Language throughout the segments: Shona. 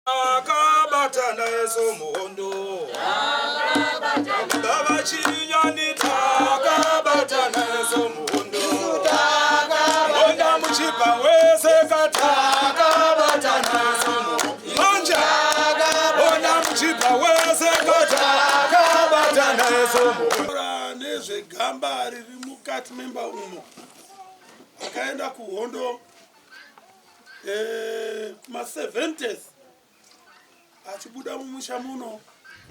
Akabatana esomondo Baba chinyani takabatana esomondo Onda muchipa wese katakabatana esomondo Manja Onda muchipa wese katakabatana esomondo Nezvegamba riri mukati memba umo akaenda kuhondo kuma 70s achibuda mumusha muno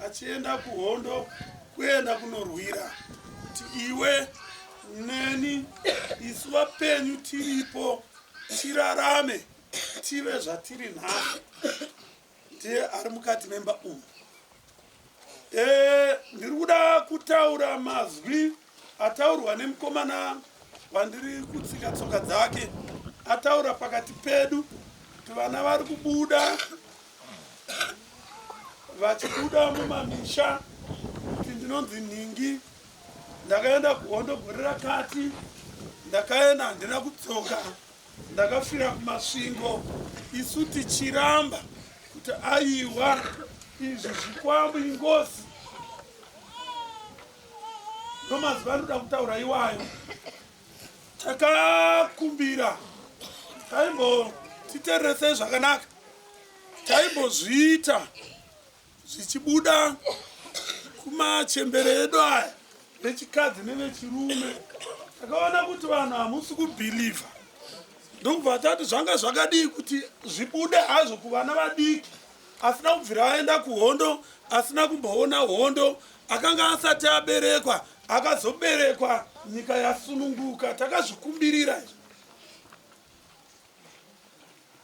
achienda kuhondo kuenda kunorwira kuti iwe neni isu vapenyu tiripo tirarame tive zvatiri nhasi ndiye ari mukati memba umu. Ndiri kuda kutaura mazwi ataurwa nemukomana wandiri kutsika tsoka dzake. Ataura pakati pedu kuti vana vari kubuda vachibuda mumamisha kuti ndinonzi Ningi, ndakaenda kuhondo gore rakati, ndakaenda handina kutsoka, ndakafira kumasvingo, isu tichiramba kuti aiwa izvi zvikwambu ingozi. Ndomazwi anoda kutaura iwayo. Takakumbira taimbotiterese zvakanaka, taimbozviita zvichibuda kumachembere edu aya vechikadzi nevechirume. Takaona kuti vanhu hamusi kubhilivha, ndokubva tati zvanga zvakadii kuti zvibude hazvo kuvana vadiki asina kubvira aenda kuhondo, asina kumboona hondo, akanga asati aberekwa, akazoberekwa nyika yasununguka. Takazvikumbirira izvo.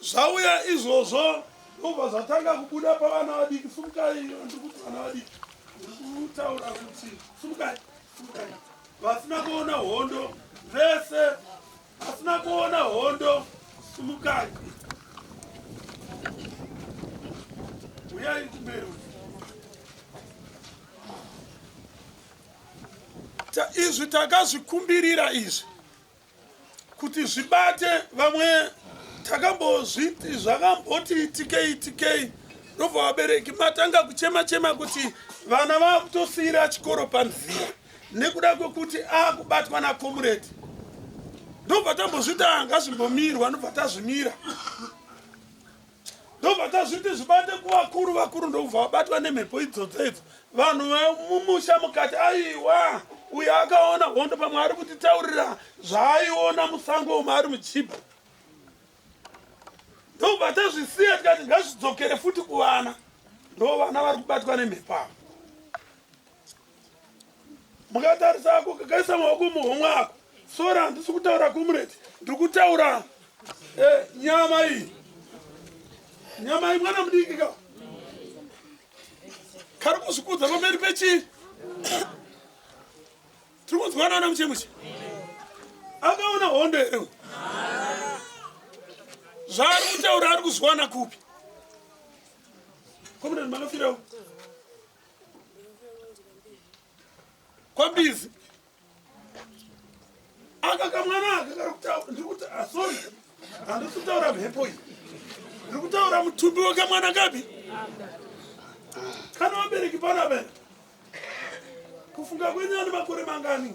Zvauya izvozvo ndobva zvatanga kubuda pavana vadiki. Sumukai, ndikuti vana vadiki, ndikutaura kuti sumukai, vasina kuona hondo vese, vasina kuona hondo, sumukai, uyai kumberi. Izvi takazvikumbirira izvi kuti zvibate vamwe. Takambozviti zvakamboti tikei ndobva vabereki matanga kuchema kuti vana vakutosiyira chikoro panzira nekuda kwekuti akubatwa nakomureti. Ndobva tambozvita ngazvimbomirwa, ndobva tazvimira. Ndobva tazviti zvibate kuvakuru ndobva vabatwa nemhepo idzodzo idzo. Vanhu mumusha mukati aiwa uyo akaona hondo pamwe ari kutitaurira zvaaiona musango umo ari muchipa. Ndobva tazvisiya tikati ngazvidzokere futi kuvana. Ndo vana vari kubatwa nemhepo avo. Mukatarisa kakaisa maoko muhomwe ako. Sora handisi kutaura kumureti, ndiri kutaura nyama iyi. Nyama iyi mwana mudiki ka. Kari kuzvikudza pamberi pechii? Tiri kunzwanana muchemuche. Akaona hondo here. Zvaari kutaura ari kuzwana kupi? Komune makafirawo. Kwambizi. Akakamwana akagara kutaura, ndiri kuti sorry. Handisi kutaura mhepo iyi. Ndiri kutaura mutumbi wakamwana kapi? Kana vabereki pana bene. Kufunga kwenyu ani makore mangani?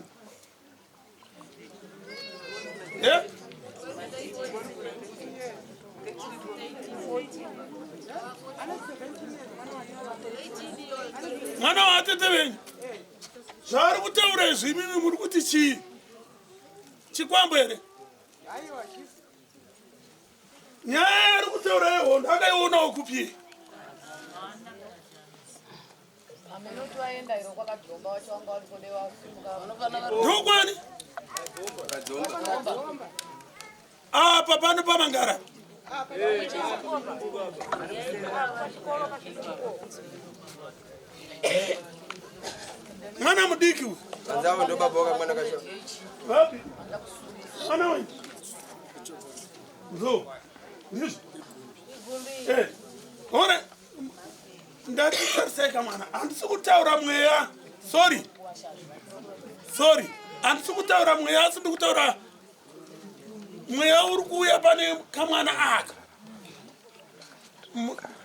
Mwana watete venyu. Zvaari kutaura izvi imimi muri kuti chii? Chikwambo here? Nyaya ari kutaura yehondo akaionawo kupi? Ndokwani? Apa pano pamangara. Mwana mudiki uyu. Vapi? Mwana wenyu? Ndo. Ndizvo. Ora. Ndatisariseka mwana. Handisi kutaura mweya. Sorry. Handisi kutaura mweya, asi ndiri kutaura mweya uri kuuya pane kamwana aka.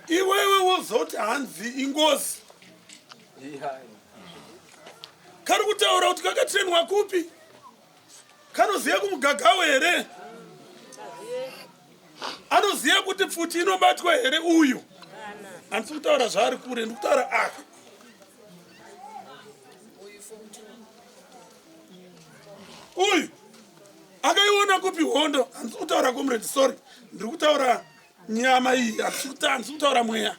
Iwe kuzoti hanzi ingozi. Kari kutaura kuti kakatrenwa kupi? Kanoziya kumugagawe here? Anoziya kuti pfuti inobatwa here uyu? Handisi kutaura zvaari kure, ndikutaura aka. Uyu akaiona kupi hondo? Handisi kutaura comrade, sorry. Ndiri kutaura nyama iyi, handisi kutaura mweya.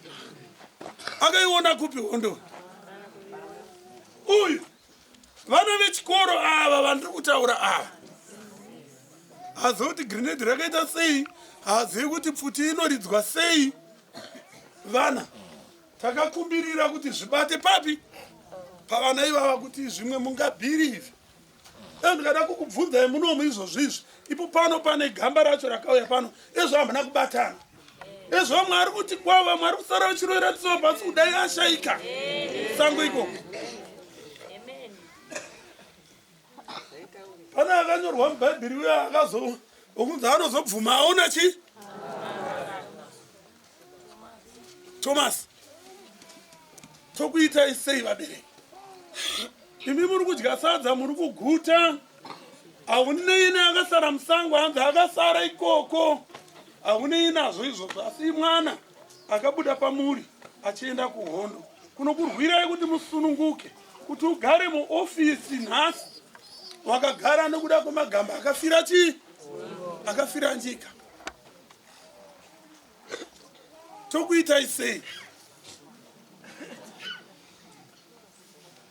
Akaiona kupi hondo? Uyu vana vechikoro ava vandiri kutaura ava hazivi kuti grenade rakaita sei, hazivi kuti pfuti inoridzwa sei. Vana takakumbirira kuti zvibate papi pavana ivava kuti zvimwe mungabhirivhi. Ndikada kukubvunzai munomu izvozvizvi, ipo pano pane gamba racho rakauya pano, ezvo hamuna kubatana. Ezvo mwari kuti kwava mwari kusara vachiroeratisawo pasi kudai ashaika sango ikoko. Pane akanyorwa mubhaibheri uya okunzi anozobvuma aona chi? Thomas, tokuitai sei vabereki? Imi muri kudya sadza, muri kuguta. Haune ine akasara musango, hanzi akasara ikoko. Haune nazvo izvozvo, asi mwana akabuda pamuri achienda kuhondo. Kunokurwirai kuti musununguke, kuti ugare muofisi nhasi wakagara nekuda kwemagamba akafira chi? Akafira njika. Tokuitai sei?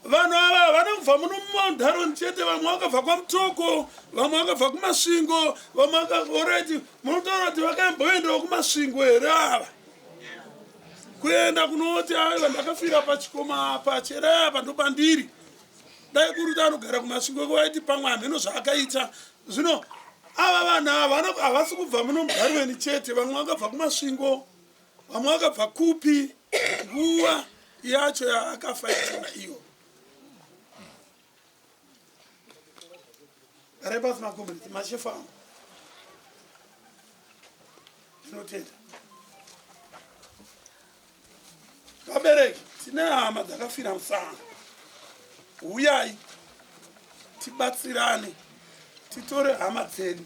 Vanhu ava vanobva muno mumanharaunda chete, vamwe vakabva kwaMutoko, vamwe vakabva kuMasvingo, vamwe alright, munotaura kuti vakamboendawo kuMasvingo here ava? Kuenda kunoti aiwa ndakafira pachikoma apa chere apa ndopandiri. Dai kuri kuti anogara kuMasvingo kwaiti pamwe hameno zvaakaita. Zvino ava vanhu ava havasi kubva muno mugarweni chete, vamwe vakabva kuMasvingo, vamwe vakabva kupi, nguva yacho yaakafaitana iyo. Garai pasi makomreti, mashefa angu. Ndinotenda. Vabereki, tine hama dzakafira musango. Uyai tibatsirane, titore hama dzedu.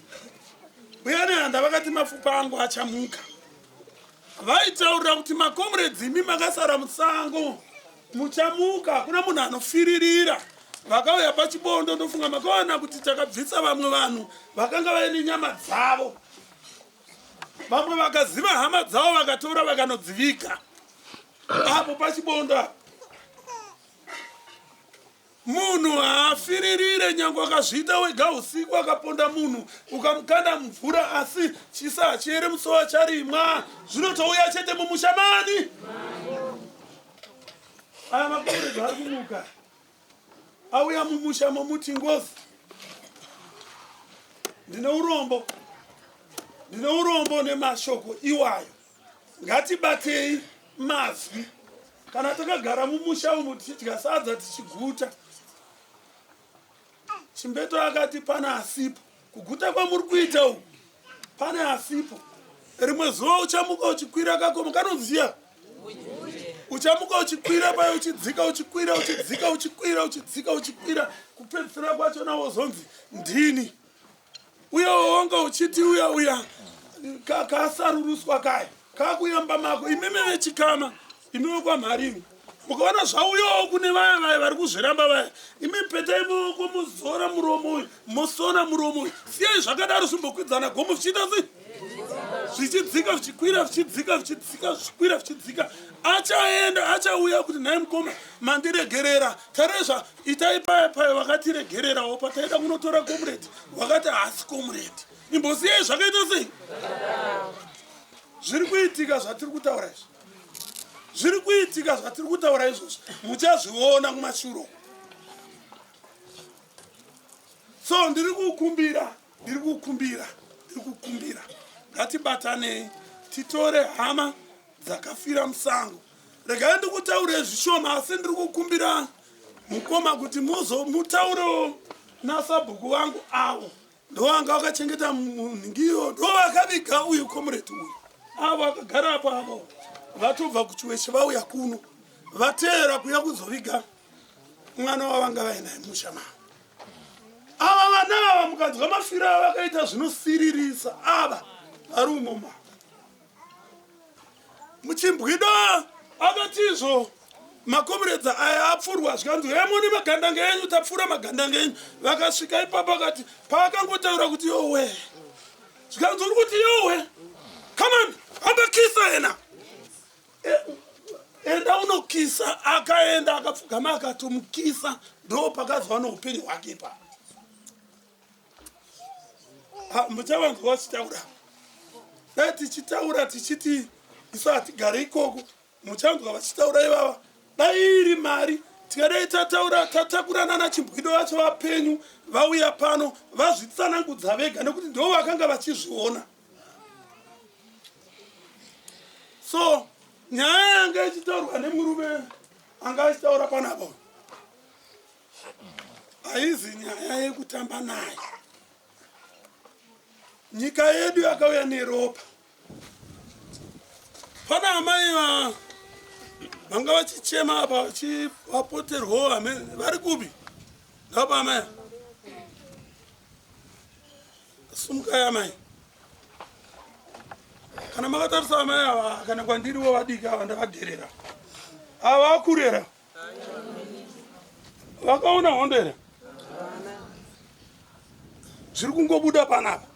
Uya nehanda vakati mapfupa angu achamuka. Vaitaurira kuti makomredzi imi makasara musango, muchamuka, kuna munhu anofiririra. Vakauya pachibondo ndofunga makaona kuti takabvisa vamwe vanhu vakanga vaine nyama dzavo. Vamwe vakaziva hama dzavo vakatora vakanodzivika. Apo pachibondo apo. Munhu haafiririre nyangwe akazviita wega usiku akaponda munhu ukamukanda mvura asi chisa hachiere musoro charimwa. Zvinotouya chete mumushamani. Aya makomredi ari kumuka. Auya mumusha momuti ngozi. Ndine urombo nemashoko iwayo. Ngatibatei mazwi. Kana takagara mumusha umu tichidya sadza tichiguta. Chimbeto akati pana asipo. Kuguta kwamuri kuita uku pana asipo. Rimwe zuva uchamuka uchikwira kakoma, kanoziya. Uchamuka uchikwira paya uchidzika uchikwira uchidzika uchikwira uchidzika uchikwira, kupedzisira kwacho nawo zonzi ndini. Uya wonga uchiti uya kasaruruswa kaya kakuyamba mako imeme vechikama imeme kwamharimi. Mukaona zvauyawo kune vaya vari kuzviramba vaya, imi petai maoko muzora muromo uyu, mosona muromo uyu. Siyai zvakadaro zvimbokwidzana gomo zvichiita sei? Zvichidzika zvichikwira zvichidzika zvichidzika zvichikwira zvichidzika. Achaenda achauya kuti nhaye mukoma mandiregerera. Tarezva itai paya vakatiregererawo pataida kunotora komredi. Vakati hasi komredi. Imbosiyai zvakaita sei? Zviri kuitika zvatiri kutaura izvi. Zviri kuitika zvatiri kutaura izvozvo. Muchazviona kumashure. So ndiri kukumbira. Ngatibatanei titore hama dzakafira musango. Regai ndikutaure zvishoma asi ndiri kukumbira mukoma kuti mutaurewo nasabhuku vangu avo. Ndovanga vakachengeta munhingiyo, ndovakaviga uyu komredi uyu. Avo vakagara apo avo vatobva kuchiwechi vauya kuno vateera kuya kuzoviga mwana wavanga vainaye musha mavo. Ava vana ava mukanzwa mafiro ava vakaita zvinosiririsa ava vari umoma. Muchimbwida akatizvo makomuredza aya apfurwa zvikanzi hemoni magandanga enyu tapfura magandanga enyu. Vakasvika ipapo akati paakangotaura kuti yowe zvikanzi uri kuti yowe kamani hamba kisa yena enda unokisa. Akaenda akapfugama akatomukisa ndo pakazwa noupenyu hwake pa. Muchavanzwa vachitaura dai tichitaura tichiti isu hatigare ikoko. Muchanzwa vachitaura ivava dai iri mari tikadai tataura tatakurana nachimbwido vacho vapenyu vauya pano vazvitsanangudza vega nekuti ndo vakanga vachizviona. So nyaya yanga ichitaurwa nemurume anga achitaura panapo haizi nyaya yekutamba naye. Nyika yedu yakauya neropa. Pana amai vanga vachichema apa vapoterwawo vari kupi ndapa amai sumukai amai. Kana makatarisa amai ava kana kwandiriwo vadiki ava ndakadherera ava vakurera vakaona hondo here zviri kungobuda panapa.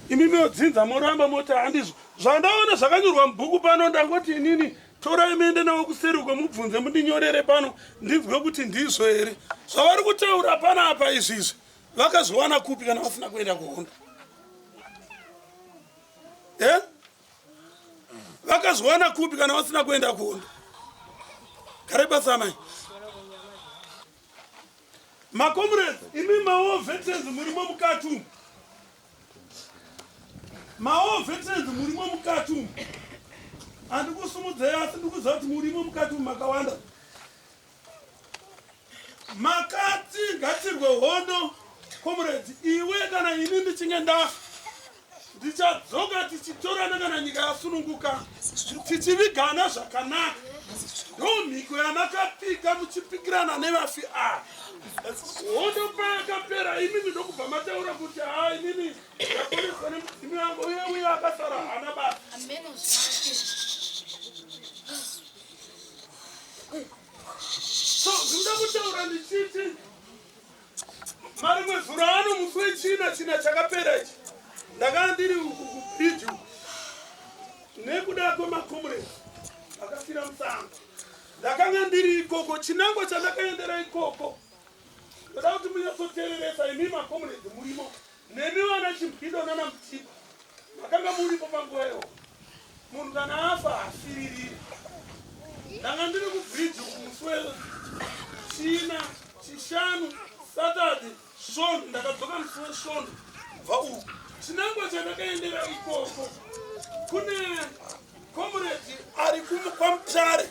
Imi minodzinza moramba moti handizvo zvandaona zvakanyorwa mubhuku pano. Ndangoti inini torai muende nawo kuseri uko mubvunze mundinyorere pano ndinzwe kuti ndizvo here zvavari kutaura panapa. Izvizvi vakazviwana kupi kana vasina kuenda kuhondo? Vakazviwana kupi kana vasina kuenda kuhondo? Kare basa mai. Makomrades, imi mawo veterans murimo mukati umu. Mawo veterans murimo mukati umu. Handikusumudzai asi ndikuziva kuti murimo mukati umu makawanda. Makati ngatirwe hondo. Comrades, iwe kana ini ndichinge ndafa ndichadzoka tichitorana kana nyika yasununguka tichivigana zvakanaka. Ndo mhiko yamakapika muchipikirana nevafi ava. Hondo payakapera imimi ndokubva mataura kuti inini ndaponeswa nemudzimi wangu uye akasara hana basa. So ndinoda kutaura ndichiti marimwe zuro ano musi wechina chakapera ichi ndakanga ndiri kubridge nekuda kwemakomrades akafira musango. Ndakanga ndiri ikoko chinangwa chandakaendera ikoko. Ndoda kuti munyatsoteereresa imi makomrades murimo nemi vana Chimbwido nana Mutipa makanga muripo panguva iyoyo. Munhu kana afa hafiririri. Ndanga ndiri kubridge musi wechina chishanu Saturday Svondo ndakadzoka musi weSvondo bva uku chinangwa chandakaendera ikoko kune comrade ari kwaMutare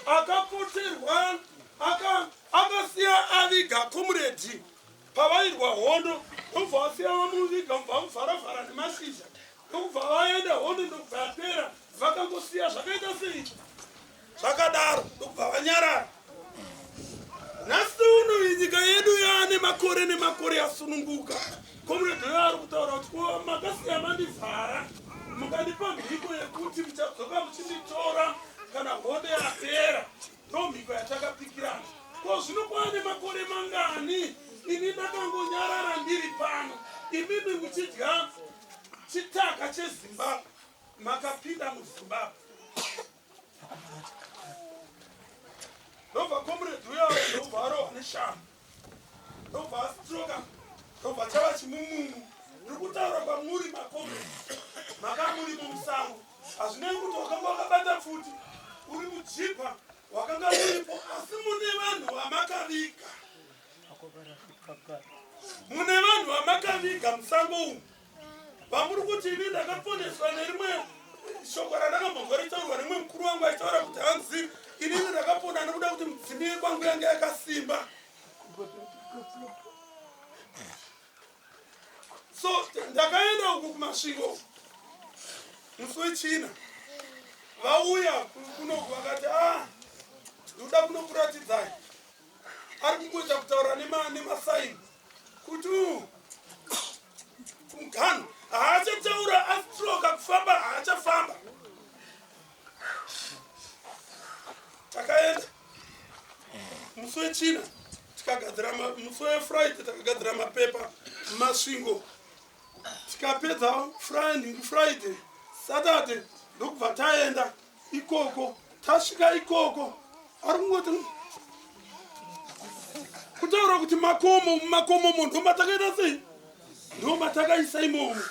akapoterwa akasiya aviga comrade pavairwa hondo ndobva vasiya vamuviga mubva muvharavhara nemashizha ndokubva vaenda hondo ndokubva yapera vakangosiya zvakaita sei zvakadaro ndokubva vanyarara. Nhasi uno nyika yedu yaane makore nemakore yasununguka. Comrade uyo ari kutaura kuti makasiya mandivhara mukandipa mhiko yekuti muchadzoka muchinditora kana hondo yapera. Ndo mhiko yatakapikirana. Ko zvino kwaane makore mangani ini ndakangonyarara ndiri pano. Imimi muchidya chitaka cheZimbabwe makapinda muZimbabwe. Ndobva comrade uyo ndobva arohwa neshamhu ndobva astroka ndobva chava chimumungu. Ndiri kutaura kwamuri makomrades makamuri mumusango hazvinei kuti wakanga wakabata pfuti uri mujipa wakanga uripo asi mune vanhu vamakaviga. Mune vanhu vamakaviga musango umu vamuri kuti ini ndakaponeswa nerimwe shoko randakambonzwa ritaurwa nemwe mukuru wangu aitaura kuti hanzi inini ndakapona nekuda kuti mudzimi kwangu yange yakasimba. So ndakaenda uku kumasvingo musi wechina vauya kunoku vakati ndoda kunokuratidzai ari kungoita kutaura nemasaini kuti kumugano haachataura astroka kufamba haachafamba. Takaenda musi wechina tikagadzira musi wefriday takagadzira mapepa masvingo tikapedza friday saturday ndokubva taenda ikoko. Tasvika ikoko ari kungoti kutaura kuti makomo ndomatakaita sei ndomatakaisa imomo.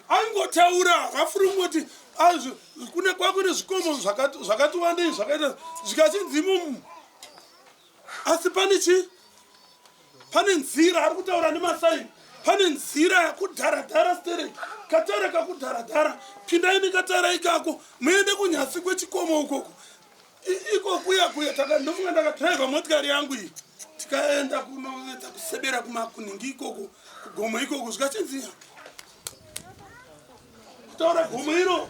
Aingotaura hafuri kungoti kune kwakune zvikomo zvakati wandei zvakaita zvikachinzi imomo. Asi pane nzira ari kutaura nemasaini. Pane nzira yakudharadhara stereki katara kakudharadhara pindai nekatara ikako muende kunyasi kwechikomo ukoko ikokuya ndofunga ndakadhiraivha motikari yangu iyi tikaenda kunoedza kusebera kumakuningi ikoko kugomo ikoko zvikachinziya kutaura gomo iro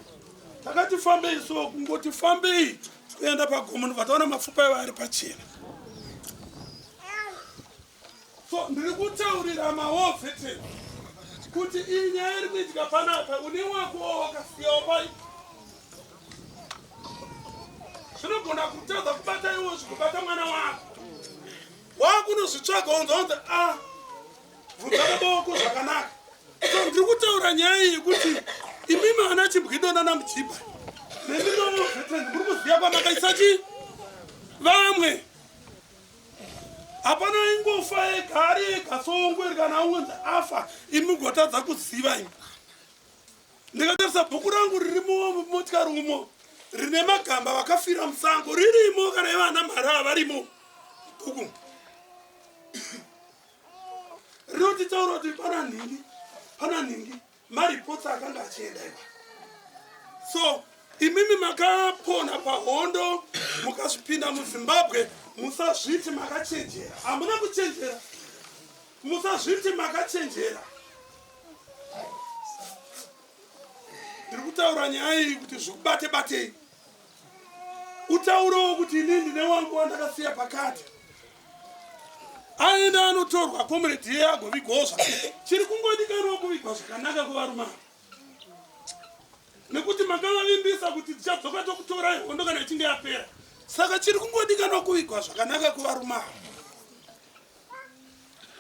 takati fambei so kungoti fambei kuenda pagomo ndobva taona mapfupa ivo ari pachena. So ndiri kutaurira mahovheteni kuti iyi nyaya iri kuitika panapa une wako wakasiyawo pai zvinogona kutadza kubata iwo zvigobata mwana wako wakunozvitsvaga unzaunza bvunza maoko zvakanaka. So ndiri kutaura nyaya iyi kuti imimi ana chibwidona namujibha neminohovheteni muri kuziva kwamakaisa chi vamwe hapana ingofa egari egasongweri kana ungonzi afa imugotadza kuziva imi. Ndikatarisa bhuku rangu ririmo motikari umo rine magamba vakafira musango ririmo kana ivana mhara varimo bhuku rinotitaura kuti pana nhingi maripotsi akanga achienda iwa. So imimi makapona pahondo mukazvipinda muzimbabwe musazviti makachenjera. Hamuna kuchenjera, musazviti makachenjera. Ndiri kutaura nyaya iyi kuti zvikubate-batei. Utaurewo kuti inini ndine wangu wandakasiya pakati aenda anotorwa comrade iye agovigwawo zvake. Chiri kungodikanwa kuvigwa zvakanaka kuvarume nekuti makavavimbisa kuti tichadzoka tokutorai hondo kana ichinge yapera. Saka chiri kungodikanwa kuvigwa zvakanaka kuvarume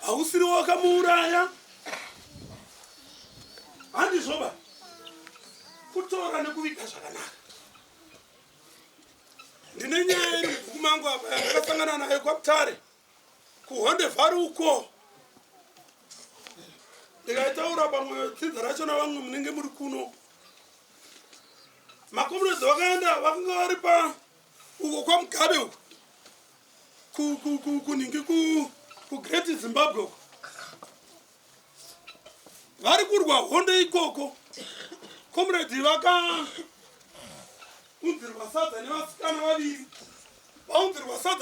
hausiri wakamuuraya handizvoba kutora nekuviga zvakanaka. Ndine nyaya iri mubhuku mangu apa yandakasangana nayo kwakutare kuhonde vhari uko ndikaitaura pamwe tsidza racho navamwe munenge muri kuno. Makomrades vakaenda vakanga vari pa uko kwaMugabe uko kuningi kuGreat Zimbabwe uko vari kurwa hondo ikoko. Comrade vakaunzirwa sadza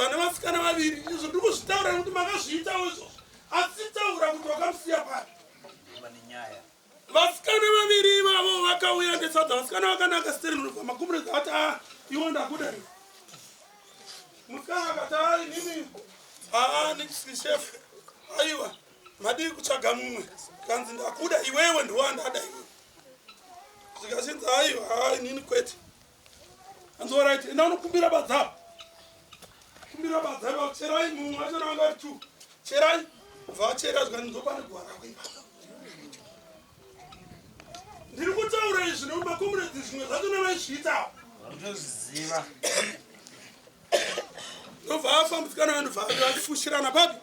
nevasikana vaviri izvo ndiri kuzvitaura nekuti makazviitawo izvozvo asi taura kuti wakamusiya pari. Vasikana vaviri ivavo vakauya nesadza vasikana vakanaka sterinobva makomrades ati iwo ndakuda ni musikana akati inini nechef aiwa madii kutsvaga mumwe kanzi ndakuda iwewe ndiwandada iwe zvikachinzi aiwa inini kwete anzoraiti enda unokumbira badzavo cherai mumwe achona vanga vari 2 cherai vachera zvikati ndopane gwara kuipa. Ndiri kutaura izvi nekuti makomrades zvimwe zvacho navaizviitawo vanozviziva ndobva afambidzikana vanhu vafushirana papi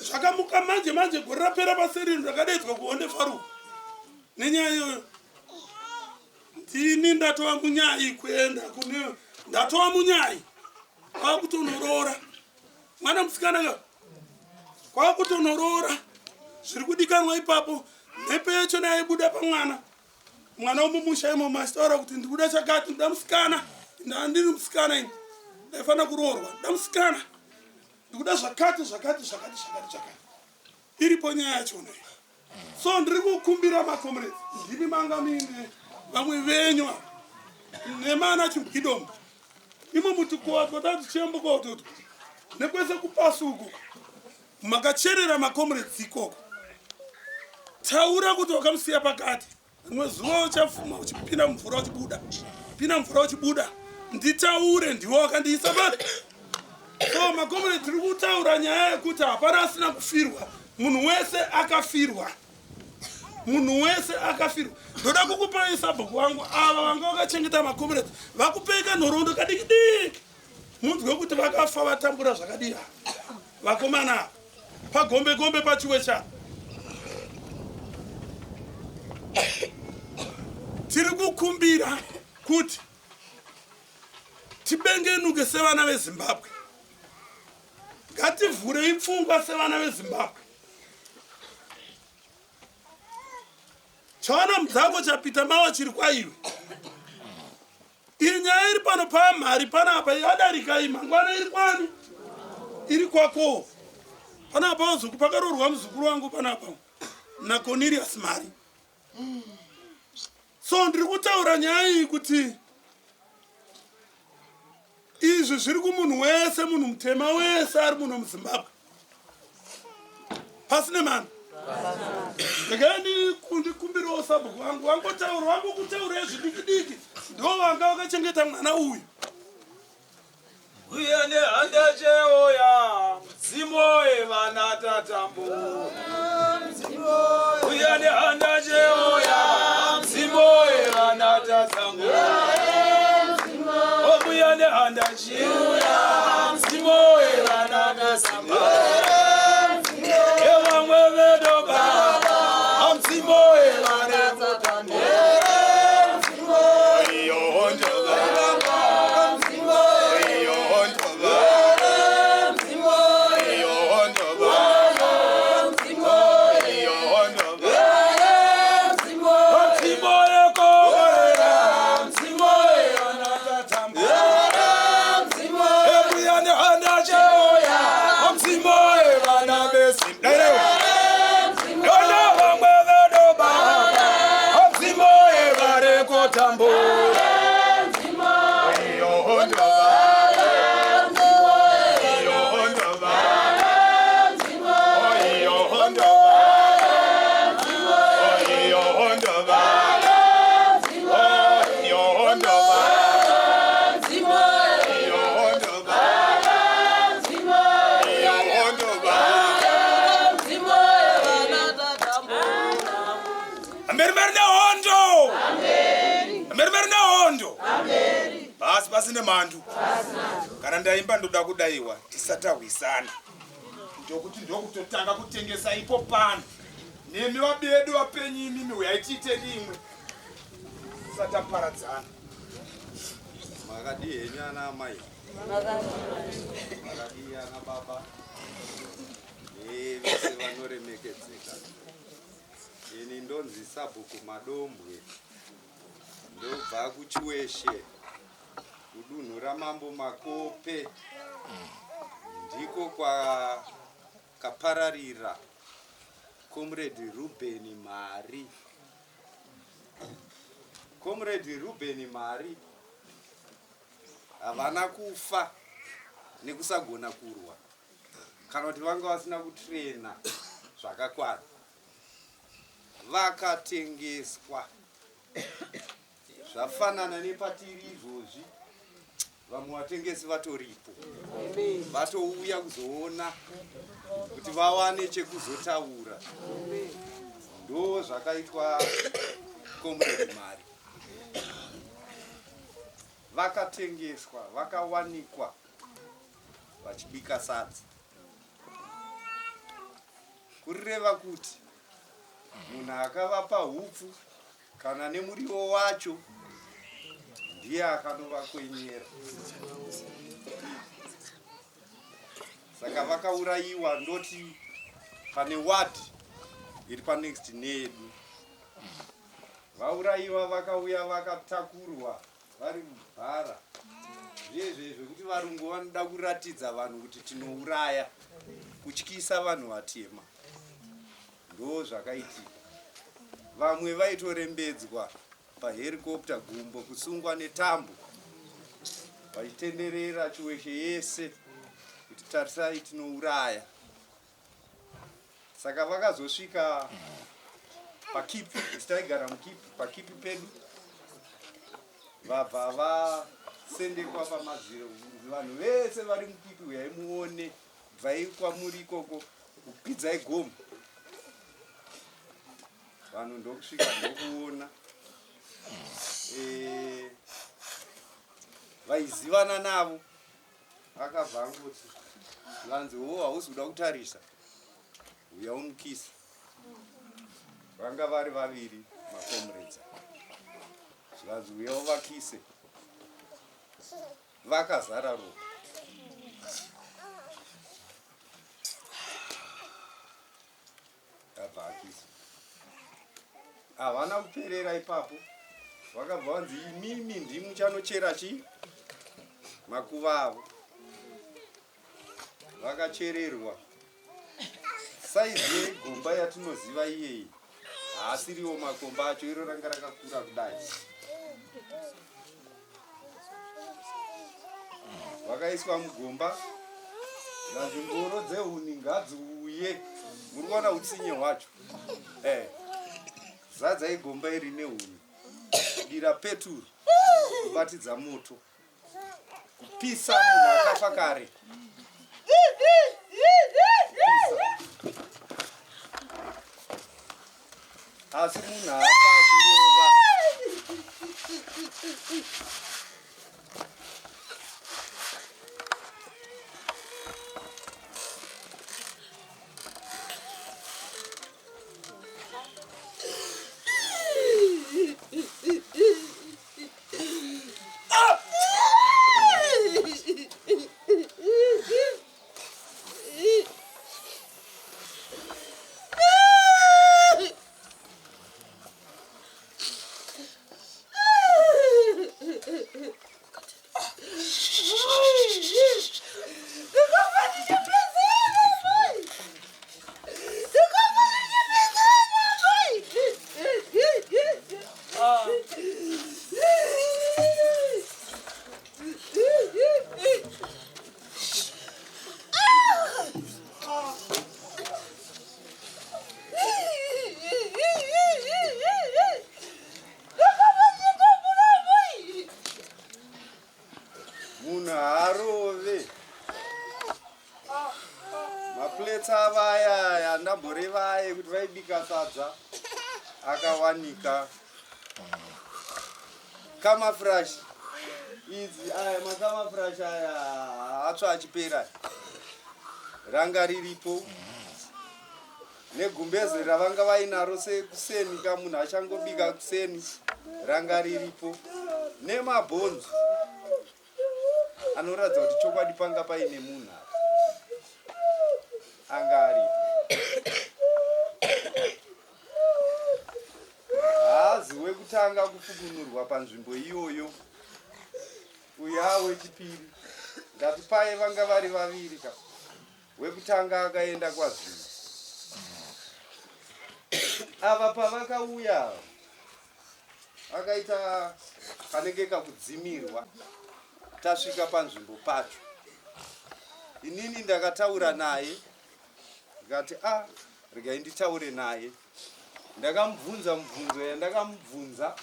zvakamuka manje gore rapera paserino rakadaidzwa kuhonde faruku nenyaya iyoyo. Ndini ndatova munyai kuenda kune ndatova munyai kwakutonorora mwana musikana kwakutonorora zviri kudikanwa ipapo. Mhepo yacho naibuda pamwana womumusha imomo achitaura kuti ndikuda chakati ndida musikana ndiri musikana ini ndaifanira kuroorwa ndida musikana ndikuda zvakati iripo nyaya yachona. So ndiri kukumbira makomrades ndimi manga mine vamwe venyu nemana chimbidomo imwe mutukuwa twatatu chiyambuka utoto nekwese kupasi uko makacherera makomrades ikoko taura kuti wakamusiya pakati rimwe zuva uchafuma uchipinda mvura uchibuda pinda mvura uchibuda nditaure ndiwo wakandiisa pari so makomrades tiri kutaura nyaya yekuti hapana asina kufirwa munhu wese akafirwa munhu wese akafirwa ndoda kukupai sabhuku wangu ava vanga vakachengeta makomrades vakupeka nhoroondo kadiki munzwe kuti vakafa vatambura zvakadii vakomana pagombe gombe pachiwe chavo tiri kukumbira kuti tibengenuke sevana vezimbabwe ngativhurei pfungwa sevana vezimbabwe chaona mudzako chapita mawa chiri kwaiwe iri nyaya iri pano pamhari panapa yadarika mangwana iri kwani iri kwako panapa wazuku pakarorwa muzukuru wangu panapa naCornelius Mari so ndiri kutaura nyaya iyi kuti izvi zviri kumunhu wese munhu mutema wese ari muno muZimbabwe pasine mano ndakani kundikumbirawo sabhuku wangu wangotaura wangokutaura zvidiki ndo vanga vakachengeta mwana uyu uye nehanda cheoya mudzimo evana tatambo uye nehanda cheoya mudzimo evana tatambo obuya nehanda cheoya mudzimo evana tatambo evamwe vedoba mudzimo evana tatambo pasine mhandu kana ndaimba ndoda kudaiwa tisatahwisana ndokuti ndokutotanga kutengesa ipo pano nemi vabedu vapenyu imimi uyaitiite imwe tisataparadzana makadii henyu ana amai makadii ana baba vese vanoremekedzeka ini ndonzi Sabhuku Madombwe ndobva kuChiweshe kudunhu raMambo Makope ndiko kwakapararira Comrade Reuben Mari. Comrade Reuben Mari havana kufa nekusagona kurwa kana kuti vanga vasina kutrena zvakakwana, vakatengeswa zvafanana nepatiri izvozvi. Vamwe vatengesi vatoripo, vatouya kuzoona kuti vawane chekuzotaura. Ndo zvakaitwa Comrade Mari. Vakatengeswa, vakawanikwa vachibika sadza, kureva kuti munhu akavapa hupfu kana nemuriwo wacho ndiye akanovakwenyera. Saka vakaurayiwa. Ndoti pane wadi iri panext nedu, vaurayiwa vakauya vakatakurwa vari mubhara. Zvezvezvo kuti varungu vanoda kuratidza vanhu kuti tinouraya, kutyisa vanhu vatema. Ndo zvakaitika. Vamwe vaitorembedzwa paherikopta gumbo kusungwa netambo vachitenderera chiweshe yese kuti tarisai tinouraya. Saka vakazosvika pakipi, taigara mukipi, pakipi pedu vabva vasendekwa pamadziro. Vanhu vese vari mukipi uyai muone, bvai kwamuri ikoko kukwidzai gombo. Vanhu ndokusvika ndokuona vaizivana navo. Akabva angoti vanzi hausi kuda kutarisa, uya umukisa. Vanga vari vaviri makomrades. Zvanzi uya uvakise. Vakazara ropa. Abva akisa. Havana kuperera ipapo. Vakabva vanzi imimi ndimi chanochera chii makuva avo. Vakachererwa. Saizi yegomba yatinoziva iyeyi haasiriwo makomba acho, iro ranga rakakura kudai. Vakaiswa mugomba. Ngoro dzehuni ngadziuye. Muri kuona utsinye hwacho. Zadzai gomba iri nehuni. Dira peturu. Kubatidza moto. Kupisa munhu akafa kare. Asi munhu afa achirova. Mapleta vaya yandamborevaye kuti vaibika sadza akawanika. Kamafurashi idzi aya makamafurashi aya atsva achipera ranga riripo. Negumbeze ravanga vainaro sekuseni kamunhu achangobika kuseni ranga riripo. Nemabhonzo anoratidza kuti chokwadi panga paine munhu anga aripo. Hazi wekutanga kufukunurwa panzvimbo iyoyo. Uya wechipiri. Ngati paye vanga vari vaviri ka. Wekutanga akaenda kwazvino. Ava pavakauya akaita kanenge kakudzimirwa. Tasvika panzvimbo pacho. Inini ndakataura naye. Ngati regai nditaure naye. Ndakamubvunza mubvunzo yandakamubvunza.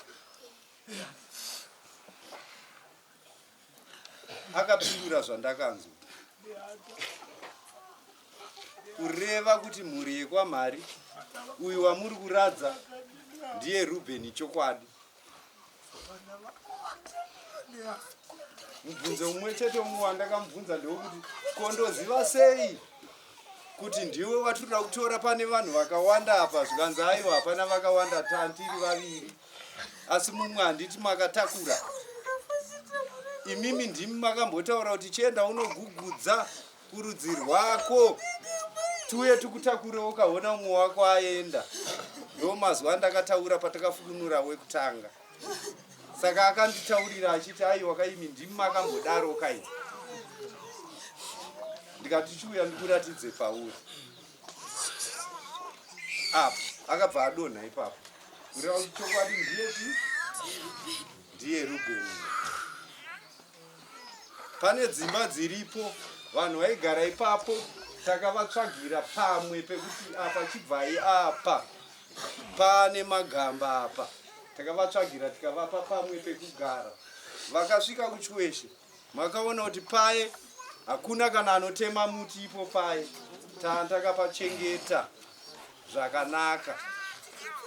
Akapindura zvandakanzwa. Kureva kuti mhuri yekwamhari uyu wamuri kuradza ndiye Rubeni chokwadi. Mubvunzo mumwe chete umwe wandakamubvunza ndewekuti kondoziva sei kuti ndiwe watinoda kutora pane vanhu vakawanda apa. Zvikanzi aiwa hapana vakawanda, tiri vaviri. Asi mumwe handiti makatakura. Imimi ndimi makambotaura kuti chienda unogugudza kurudzi rwako tuye tukutakure ukaona umwe wako aenda. Ndo mazuva ndakataura patakafukunura wekutanga. Saka akanditaurira achiti aiwa kaimi ndimi makambodaro kai. Ndikati chiuya ndikuratidze pauri. Apa akabva adonha ipapo. Kureva kuti chokwadi ndiyeti ndiye Rubeni. Pane dzimba dziripo, vanhu vaigara ipapo, takavatsvagira pamwe pekuti apa chibvai apa pane magamba apa, takavatsvagira tikavapa pamwe pekugara. Vakasvika kuChweshe, makaona kuti paye hakuna kana anotema muti ipo paye, takapachengeta zvakanaka.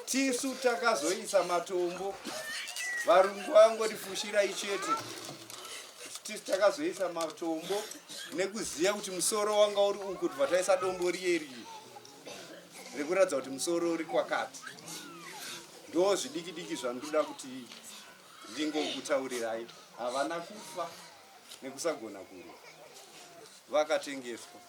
Tisu takazoisa matombo, varungu vangotifushira ichete. Tisu takazoisa matombo nekuziva kuti musoro wanga uri uku, kuti vataisa dombo riye rekuratidza kuti musoro uri kwakati. Ndo zvidiki-diki zvandoda kuti ndingokutaurirai. Havana kufa nekusagona kurwa, vakatengeswa.